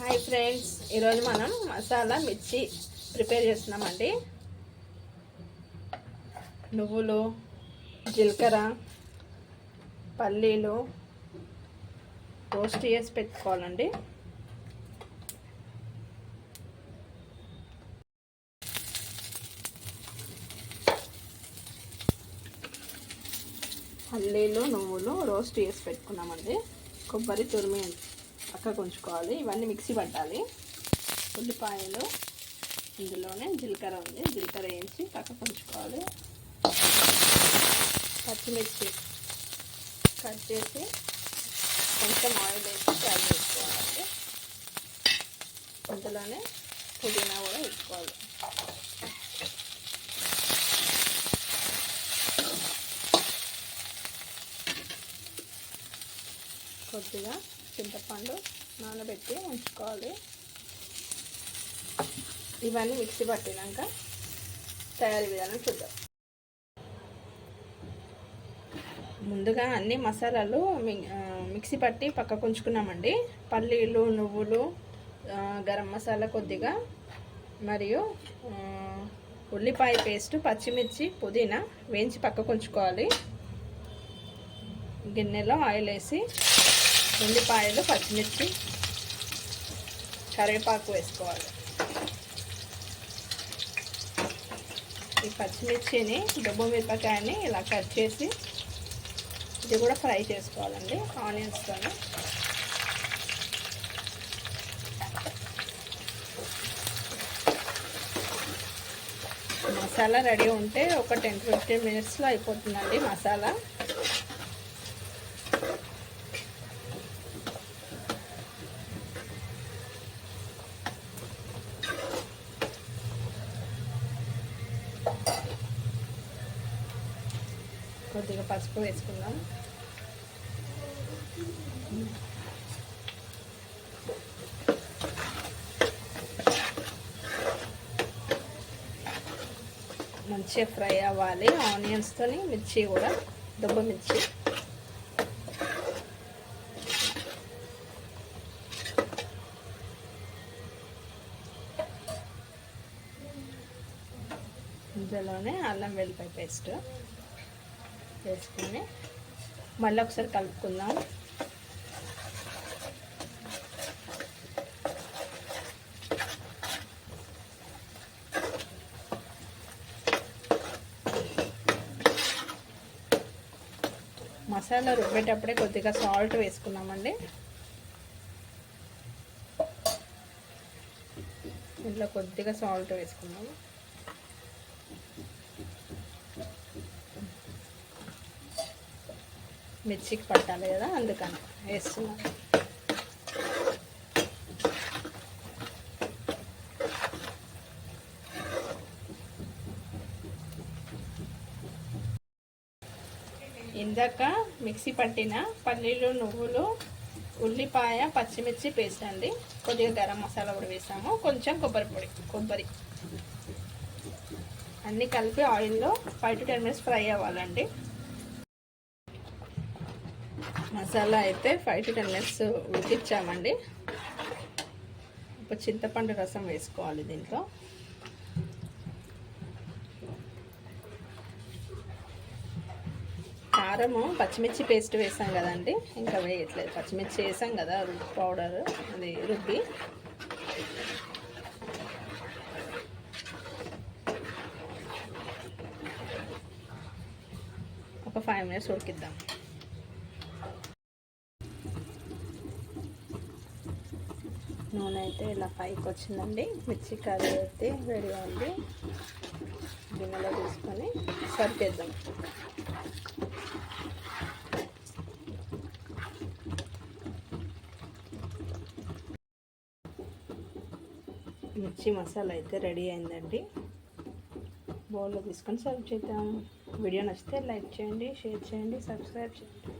Hi friends, ఈరోజు మనం మసాలా మిర్చి ప్రిపేర్ చేస్తున్నామండి. నువ్వులు, జీలకర్ర, పల్లీలు రోస్ట్ చేసి పెట్టుకోవాలండి. పల్లీలు, నువ్వులు రోస్ట్ చేసి పెట్టుకున్నామండి. కొబ్బరి తురిమి పక్కకు ఉంచుకోవాలి. ఇవన్నీ మిక్సీ పట్టాలి. ఉల్లిపాయలు, ఇందులోనే జీలకర్ర ఉంది, జీలకర్ర వేసి పక్కకు ఉంచుకోవాలి. పచ్చిమిర్చి కట్ చేసి కొంచెం ఆయిల్ వేసి ఫ్రై చేసుకోవాలండి. ఇందులోనే పుదీనా కూడా వేసుకోవాలి. కొద్దిగా చింతపండు నానబెట్టి ఉంచుకోవాలి. ఇవన్నీ మిక్సీ పట్టినాక తయారీ విధానం చూద్దాం. ముందుగా అన్ని మసాలాలు మిక్సీ పట్టి పక్కకు ఉంచుకున్నామండి. పల్లీలు, నువ్వులు, గరం మసాలా కొద్దిగా, మరియు ఉల్లిపాయ పేస్ట్, పచ్చిమిర్చి, పుదీనా వేయించి పక్కకు ఉంచుకోవాలి. గిన్నెలో ఆయిల్ వేసి ఉల్లిపాయలు, పచ్చిమిర్చి, కరివేపాకు వేసుకోవాలి. ఈ పచ్చిమిర్చిని, దుబ్బ మిరపకాయని ఇలా కట్ చేసి ఇది కూడా ఫ్రై చేసుకోవాలండి ఆనియన్స్తో. మసాలా రెడీ ఉంటే ఒక 10-15 మినిట్స్లో అయిపోతుందండి మసాలా. కొద్దిగా పసుపు వేసుకుందాం. మంచిగా ఫ్రై అవ్వాలి ఆనియన్స్తోని. మిర్చి కూడా, దుబ్బ మిర్చి. ఇందులోనే అల్లం వెల్లిపాయ పేస్ట్ వేసుకుని మళ్ళీ ఒకసారి కలుపుకుందాం. మసాలా రుబ్బేటప్పుడే కొద్దిగా సాల్ట్ వేసుకున్నామండి. ఇందులో కొద్దిగా సాల్ట్ వేసుకున్నాము. మిర్చికి పట్టాలి కదా, అందుకని వేస్తున్నాం. ఇందాక మిక్సీ పట్టిన పల్లీలు, నువ్వులు, ఉల్లిపాయ, పచ్చిమిర్చి పేస్ట్ అండి. కొద్దిగా గరం మసాలా కూడా వేసాము. కొంచెం కొబ్బరి అన్నీ కలిపి ఆయిల్లో 5-10 మినిట్స్ ఫ్రై అవ్వాలండి. మసాలా అయితే 5-10 మినిట్స్ ఉడికించామండి. ఇప్పుడు చింతపండు రసం వేసుకోవాలి దీంట్లో. కారము, పచ్చిమిర్చి పేస్ట్ వేసాం కదండి, ఇంకా వేయట్లేదు. పచ్చిమిర్చి వేసాం కదా, పౌడర్ అది రుబ్బి. ఒక 5 మినిట్స్ ఉడికిద్దాం. నూనె అయితే ఇలా పైకి వచ్చిందండి. మిర్చి కర్రీ అయితే రెడీ ఉంది. గిన్నెలో తీసుకొని సర్వ్ చేద్దాం. మిర్చి మసాలా అయితే రెడీ అయిందండి. బౌల్లో తీసుకొని సర్వ్ చేద్దాం. వీడియో నచ్చితే లైక్ చేయండి, షేర్ చేయండి, సబ్స్క్రైబ్ చేయండి.